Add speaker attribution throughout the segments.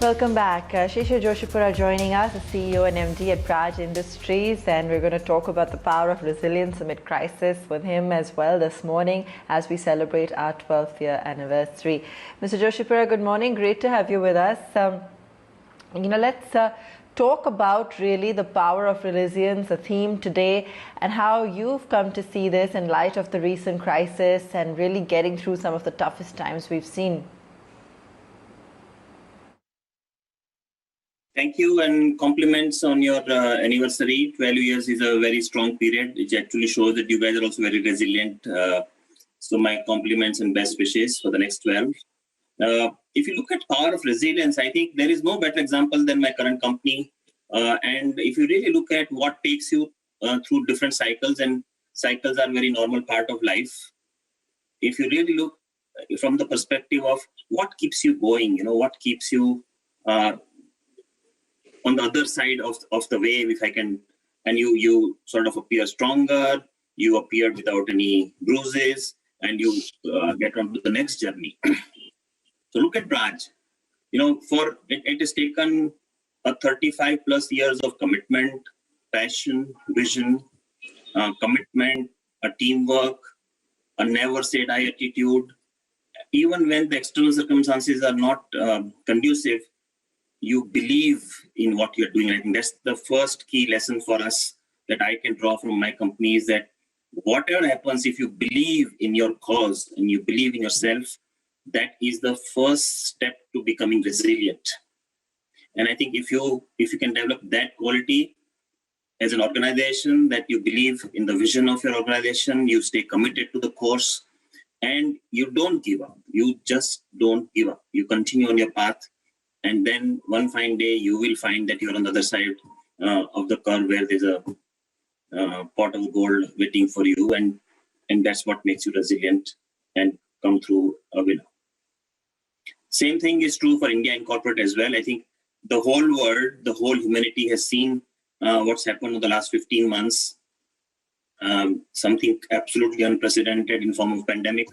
Speaker 1: Welcome back. Shishir Joshipura joining us, the CEO and MD at Praj Industries, and we're going to talk about the power of resilience amid crisis with him as well this morning as we celebrate our 12th year anniversary. Mr. Joshipura, good morning. Great to have you with us. Let's talk about really the power of resilience, the theme today, and how you've come to see this in light of the recent crisis and really getting through some of the toughest times we've seen.
Speaker 2: Thank you, and compliments on your anniversary. 12 years is a very strong period. It actually shows that you guys are also very resilient. So my compliments and best wishes for the next 12. If you look at power of resilience, I think there is no better example than my current company. And if you really look at what takes you through different cycles, and cycles are a very normal part of life. If you really look from the perspective of what keeps you going, what keeps you on the other side of the wave, if I can, and you sort of appear stronger, you appear without any bruises, and you get on to the next journey. So look at Praj. It has taken a 35 plus years of commitment, passion, vision, commitment, a teamwork, a never say die attitude. Even when the external circumstances are not conducive, you believe in what you're doing. I think that's the first key lesson for us that I can draw from my company, is that whatever happens, if you believe in your cause and you believe in yourself, that is the first step to becoming resilient. And I think if you can develop that quality as an organization, that you believe in the vision of your organization, you stay committed to the course, and you don't give up. You just don't give up. You continue on your path. And then one fine day, you will find that you're on the other side of the curve where there's a pot of gold waiting for you. And that's what makes you resilient and come through a winner. Same thing is true for India and corporate as well. I think the whole world, the whole humanity has seen what's happened in the last 15 months, something absolutely unprecedented in form of pandemic.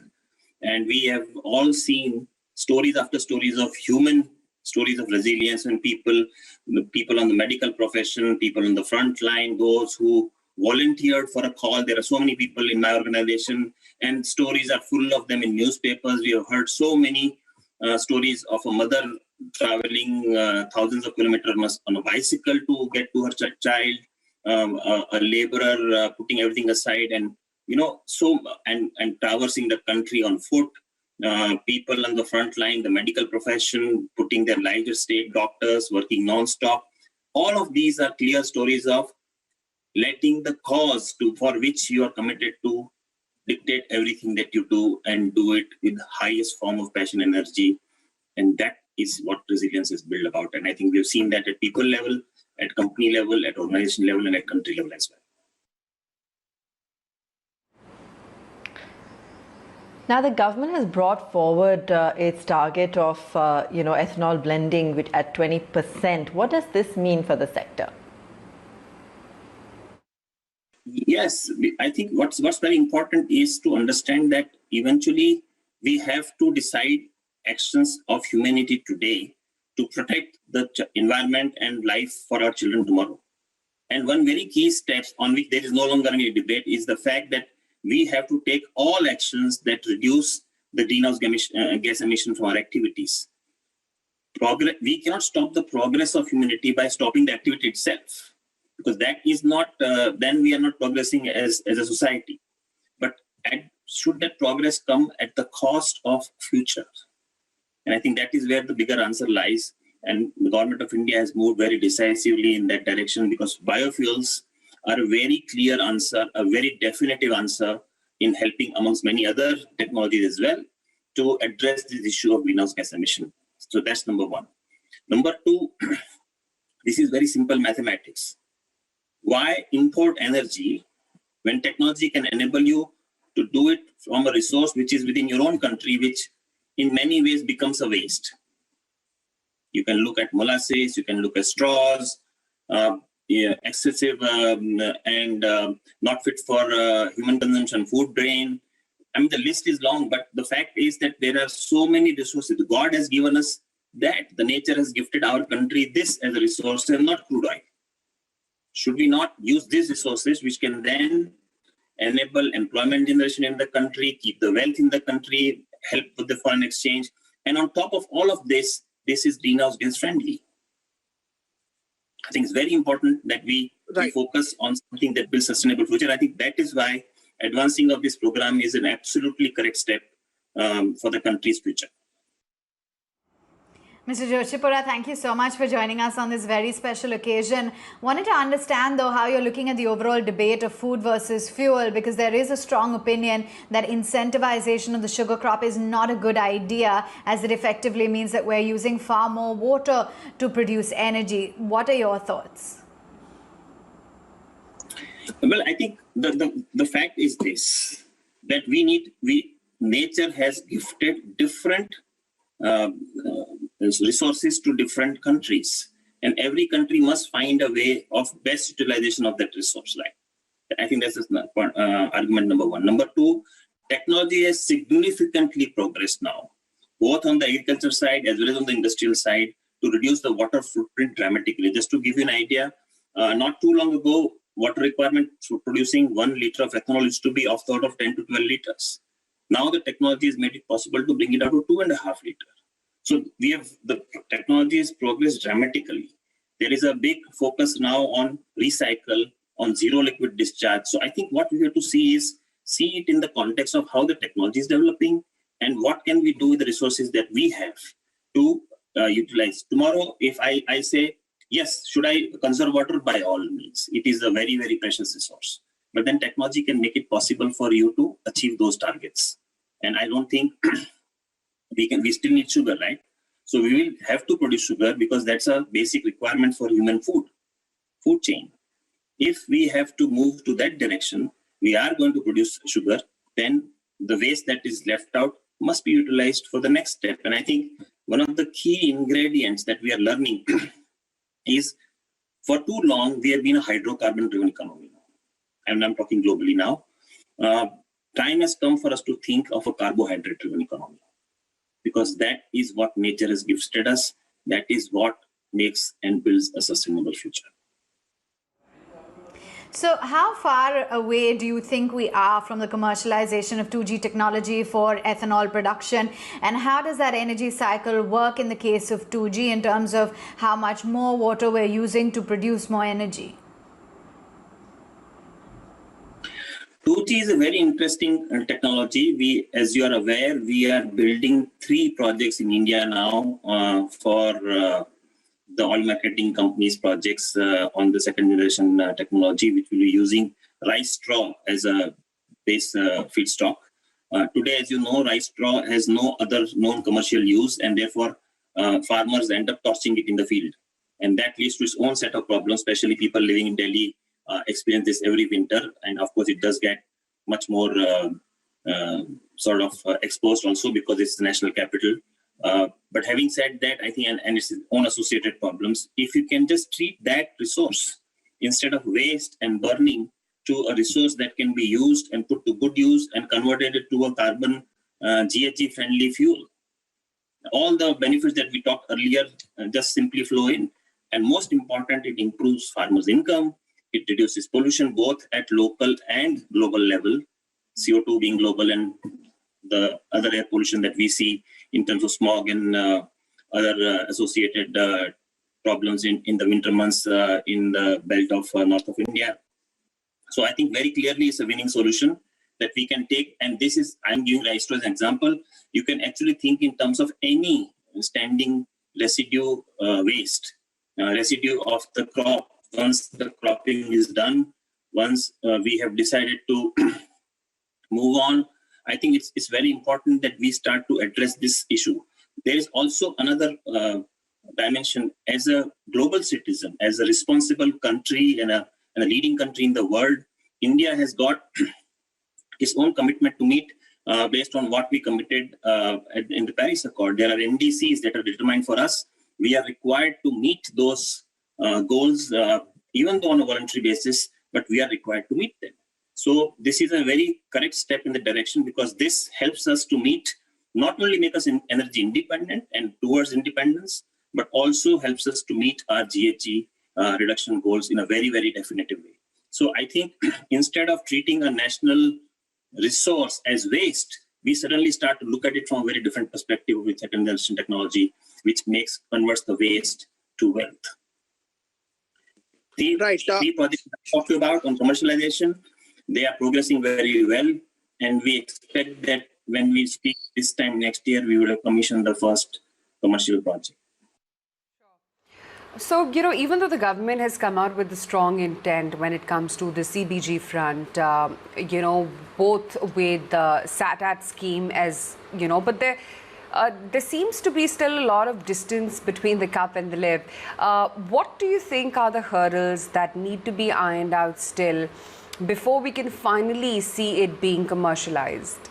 Speaker 2: And we have all seen stories after stories of human stories of resilience, when people on the medical profession, people on the front line, those who volunteered for a call. There are so many people in my organization, and stories are full of them in newspapers. We have heard so many stories of a mother traveling thousands of kilometers on a bicycle to get to her child, a laborer putting everything aside and traversing the country on foot. People on the front line, the medical profession, putting their lives at stake, doctors working non-stop. All of these are clear stories of letting the cause for which you are committed to dictate everything that you do, and do it with the highest form of passion and energy. And that is what resilience is built about. And I think we've seen that at people level, at company level, at organization level, and at country level as well.
Speaker 1: Now, the government has brought forward its target of, ethanol blending at 20%. What does this mean for the sector?
Speaker 2: Yes, I think what's very important is to understand that eventually we have to decide actions of humanity today to protect the environment and life for our children tomorrow. And one very key step on which there is no longer any debate is the fact that we have to take all actions that reduce the greenhouse gas emission from our activities. We cannot stop the progress of humanity by stopping the activity itself, because that is not, then we are not progressing as a society. But should that progress come at the cost of future? And I think that is where the bigger answer lies. And the government of India has moved very decisively in that direction, because biofuels are a very clear answer, a very definitive answer in helping, amongst many other technologies as well, to address this issue of greenhouse gas emission. So that's number one. Number two, this is very simple mathematics. Why import energy when technology can enable you to do it from a resource which is within your own country, which in many ways becomes a waste? You can look at molasses, you can look at straws, excessive and not fit for human consumption food grain. I mean, the list is long, but the fact is that there are so many resources. God has given us that the nature has gifted our country this as a resource and not crude oil? Should we not use these resources, which can then enable employment generation in the country, keep the wealth in the country, help with the foreign exchange? And on top of all of this, this is greenhouse gas friendly. I think it's very important that we focus on something that builds sustainable future. I think that is why advancing of this program is an absolutely correct step for the country's future.
Speaker 3: Mr. Joshipura, thank you so much for joining us on this very special occasion. Wanted to understand, though, how you're looking at the overall debate of food versus fuel, because there is a strong opinion that incentivization of the sugar crop is not a good idea, as it effectively means that we're using far more water to produce energy. What are your thoughts?
Speaker 2: Well, I think the fact is this, that nature has gifted different resources to different countries, and every country must find a way of best utilization of that resource. Right? I think that's argument number one. Number two, technology has significantly progressed now, both on the agriculture side as well as on the industrial side, to reduce the water footprint dramatically. Just to give you an idea, not too long ago, water requirement for producing 1 liter of ethanol used to be of the order of 10 to 12 liters. Now the technology has made it possible to bring it down to 2.5 liters. So the technology has progressed dramatically. There is a big focus now on recycle, on zero liquid discharge. So I think what we have to see it in the context of how the technology is developing and what can we do with the resources that we have to utilize. Tomorrow, if I say, yes, should I conserve water? By all means. It is a very, very precious resource. But then technology can make it possible for you to achieve those targets. And I don't think we still need sugar, right? So we will have to produce sugar because that's a basic requirement for human food chain. If we have to move to that direction, we are going to produce sugar, then the waste that is left out must be utilized for the next step. And I think one of the key ingredients that we are learning is, for too long, we have been a hydrocarbon-driven economy. And I'm talking globally now. Time has come for us to think of a carbohydrate-driven economy, because that is what nature has gifted us. That is what makes and builds a sustainable future.
Speaker 3: So how far away do you think we are from the commercialization of 2G technology for ethanol production? And how does that energy cycle work in the case of 2G in terms of how much more water we're using to produce more energy?
Speaker 2: 2G is a very interesting technology. As you are aware, we are building 3 projects in India now for the oil marketing companies' projects on the second generation technology, which will be using rice straw as a base feedstock. Today, as you know, rice straw has no other known commercial use, and therefore farmers end up tossing it in the field. And that leads to its own set of problems, especially people living in Delhi experience this every winter. And of course, it does get much more exposed also because it's the national capital. But having said that, I think, and its own associated problems, if you can just treat that resource instead of waste and burning to a resource that can be used and put to good use and converted it to a carbon GHG friendly fuel, all the benefits that we talked earlier just simply flow in. And most important, it improves farmers' income. It reduces pollution both at local and global level, CO2 being global and the other air pollution that we see in terms of smog and other associated problems in the winter months in the belt of north of India. So I think very clearly it's a winning solution that we can take. And this is, I'm giving rice straw as an example. You can actually think in terms of any standing residue waste, residue of the crop. Once the cropping is done, once we have decided to move on, I think it's very important that we start to address this issue. There is also another dimension. As a global citizen, as a responsible country and a leading country in the world, India has got its own commitment to meet based on what we committed in the Paris Accord. There are NDCs that are determined for us. We are required to meet those goals, even though on a voluntary basis, but we are required to meet them. So this is a very correct step in the direction, because this helps us to meet not only make us energy independent and towards independence, but also helps us to meet our GHG reduction goals in a very, very definitive way. So I think instead of treating a national resource as waste, we suddenly start to look at it from a very different perspective with second generation technology, which converts the waste to wealth. The three projects I talked about on commercialization, they are progressing very well, and we expect that when we speak this time next year, we will have commissioned the first commercial project.
Speaker 4: So, even though the government has come out with a strong intent when it comes to the CBG front, both with the SATAT scheme as, but there seems to be still a lot of distance between the cup and the lip. What do you think are the hurdles that need to be ironed out still before we can finally see it being commercialized?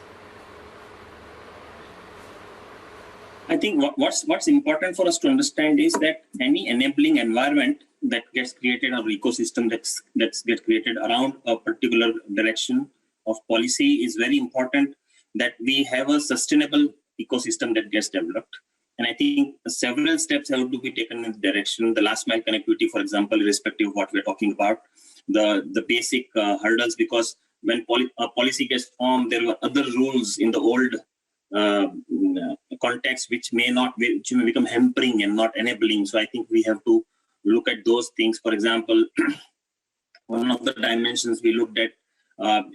Speaker 2: I think what's important for us to understand is that any enabling environment that gets created or ecosystem that gets created around a particular direction of policy is very important, that we have a sustainable ecosystem that gets developed. And I think several steps have to be taken in the direction. The last mile connectivity, for example, irrespective of what we're talking about, the basic hurdles, because when a policy gets formed, there were other rules in the old context which may become hampering and not enabling. So I think we have to look at those things. For example, one of the dimensions we looked at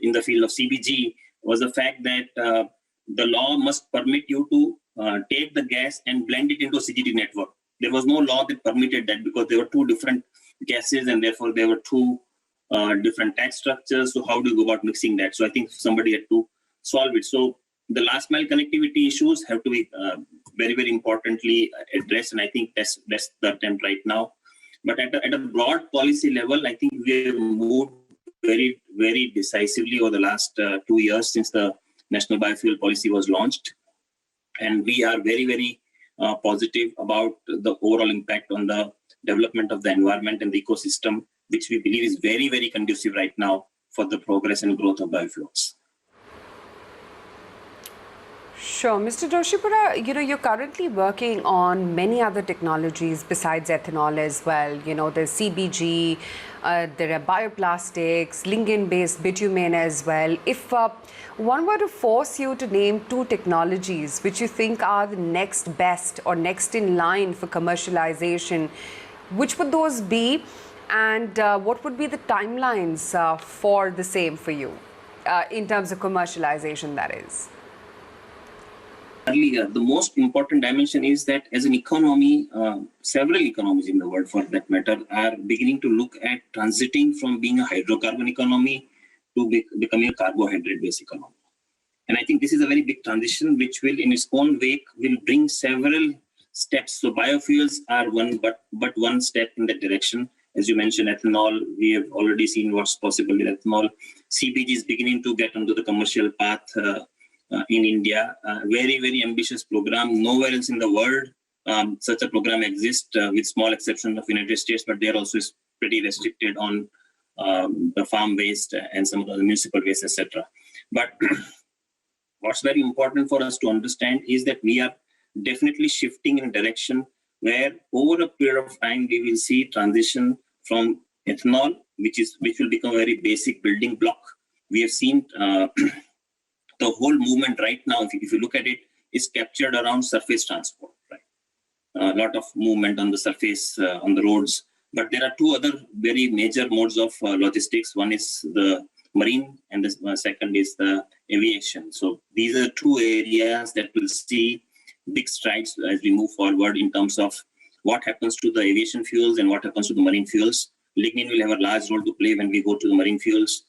Speaker 2: in the field of CBG was the fact that the law must permit you to take the gas and blend it into a CGD network. There was no law that permitted that because there were two different gases and therefore there were two different tax structures. So how do you go about mixing that? So I think somebody had to solve it. So the last mile connectivity issues have to be very, very importantly addressed. And I think that's the attempt right now. But at a broad policy level, I think we have moved very, very decisively over the last 2 years since the National Biofuel Policy was launched. And we are very, very positive about the overall impact on the development of the environment and the ecosystem, which we believe is very, very conducive right now for the progress and growth of biofuels.
Speaker 4: Sure. Mr. Joshipura, you're currently working on many other technologies besides ethanol as well. There's CBG, there are bioplastics, lignin-based bitumen as well. If one were to force you to name 2 technologies which you think are the next best or next in line for commercialization, which would those be? And what would be the timelines for the same for you in terms of commercialization, that is?
Speaker 2: Earlier, the most important dimension is that as an economy, several economies in the world for that matter are beginning to look at transiting from being a hydrocarbon economy to becoming a carbohydrate-based economy. And I think this is a very big transition which will in its own wake will bring several steps. So biofuels are one step in that direction. As you mentioned, ethanol, we have already seen what's possible with ethanol. CBG is beginning to get onto the commercial path in India. Very, very ambitious program. Nowhere else in the world such a program exists, with small exception of United States, but they're also pretty restricted on the farm waste and some of the municipal waste, etc. But what's very important for us to understand is that we are definitely shifting in a direction where over a period of time we will see transition from ethanol, which will become a very basic building block. We have seen the whole movement right now, if you look at it, is captured around surface transport, right? A lot of movement on the surface, on the roads. But there are 2 other very major modes of logistics. One is the marine and the second is the aviation. So these are 2 areas that will see big strides as we move forward in terms of what happens to the aviation fuels and what happens to the marine fuels. Lignin will have a large role to play when we go to the marine fuels.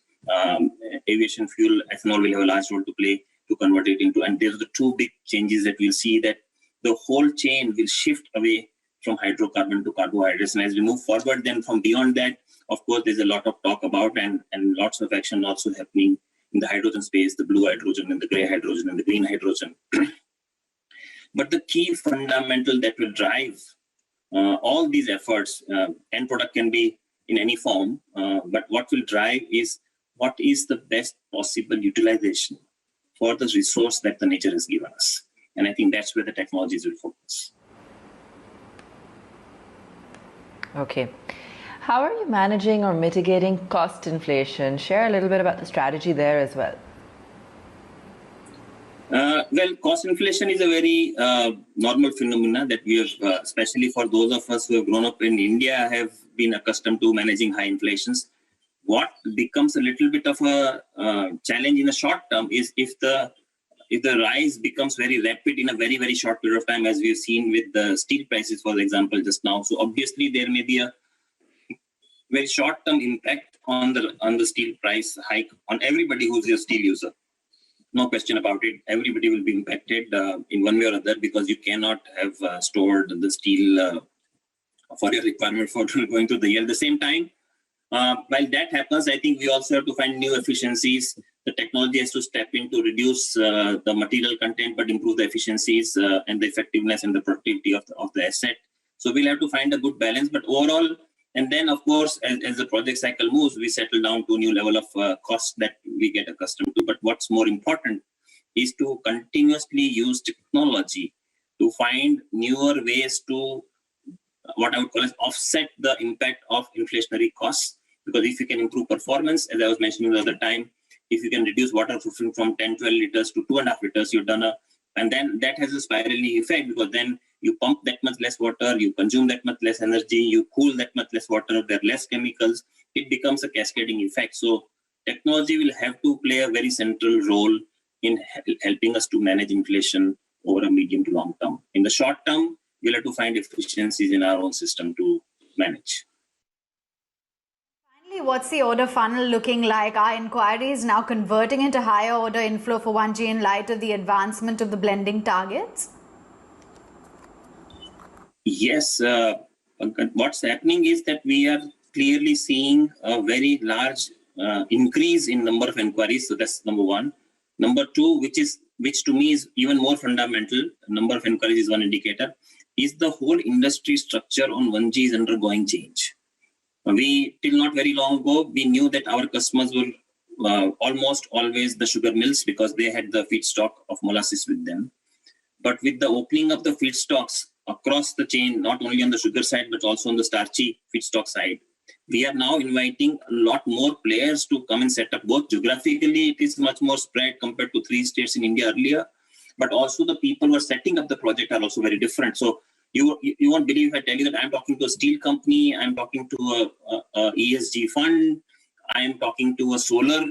Speaker 2: Aviation fuel, ethanol will have a large role to play to convert it into, and there's the 2 big changes that we'll see, that the whole chain will shift away from hydrocarbon to carbohydrates. And as we move forward, then from beyond that, of course, there's a lot of talk about and lots of action also happening in the hydrogen space, the blue hydrogen and the gray hydrogen and the green hydrogen. But the key fundamental that will drive all these efforts, end product can be in any form, but what will drive is what is the best possible utilization for the resource that the nature has given us. And I think that's where the technologies will focus.
Speaker 1: Okay. How are you managing or mitigating cost inflation? Share a little bit about the strategy there as well.
Speaker 2: Well, cost inflation is a very normal phenomena that we have, especially for those of us who have grown up in India, have been accustomed to managing high inflations. What becomes a little bit of a challenge in the short term is if the rise becomes very rapid in a very, very short period of time, as we've seen with the steel prices, for example, just now. So obviously there may be a very short-term impact on the steel price hike on everybody who's a steel user. No question about it. Everybody will be impacted in one way or other, because you cannot have stored the steel for your requirement for going through the year. At the same time, while that happens, I think we also have to find new efficiencies. The technology has to step in to reduce the material content, but improve the efficiencies and the effectiveness and the productivity of the asset. So we'll have to find a good balance. But overall, and then of course, as the project cycle moves, we settle down to a new level of cost that we get accustomed to. But what's more important is to continuously use technology to find newer ways to what I would call as offset the impact of inflationary costs. Because if you can improve performance, as I was mentioning the other time, if you can reduce water footprint from 10, 12 liters to 2.5 liters, you've done and then that has a spiraling effect, because then you pump that much less water, you consume that much less energy, you cool that much less water, there are less chemicals, it becomes a cascading effect. So technology will have to play a very central role in helping us to manage inflation over a medium to long term. In the short term, we'll have to find efficiencies in our own system to manage.
Speaker 3: Finally, what's the order funnel looking like? Are inquiries now converting into higher order inflow for 1G in light of the advancement of the blending targets?
Speaker 2: Yes, what's happening is that we are clearly seeing a very large increase in number of inquiries. So that's number one. Number two, which to me is even more fundamental, number of inquiries is one indicator, is the whole industry structure on 1G is undergoing change. Till not very long ago, we knew that our customers were almost always the sugar mills, because they had the feedstock of molasses with them. But with the opening of the feedstocks across the chain, not only on the sugar side, but also on the starchy feedstock side, we are now inviting a lot more players to come and set up. Both geographically, it is much more spread compared to 3 states in India earlier, but also the people who are setting up the project are also very different. So you won't believe if I tell you that I'm talking to a steel company, I'm talking to a ESG fund, I'm talking to a solar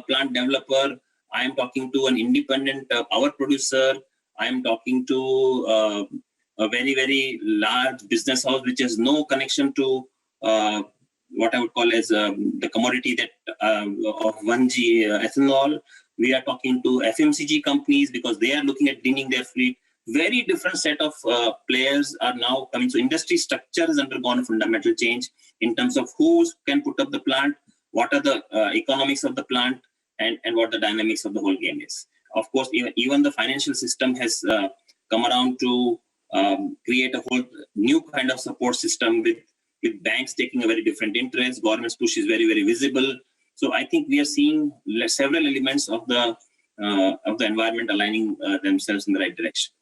Speaker 2: plant developer, I'm talking to an independent power producer, I'm talking to a very, very large business house which has no connection to what I would call as the commodity that of 1G ethanol. We are talking to FMCG companies because they are looking at greening their fleet. Very different set of players are now coming. So industry structure has undergone a fundamental change in terms of who can put up the plant, what are the economics of the plant, and what the dynamics of the whole game is. Of course, even the financial system has come around to create a whole new kind of support system with banks taking a very different interest. Government's push is very, very visible. So I think we are seeing several elements of the environment aligning themselves in the right direction.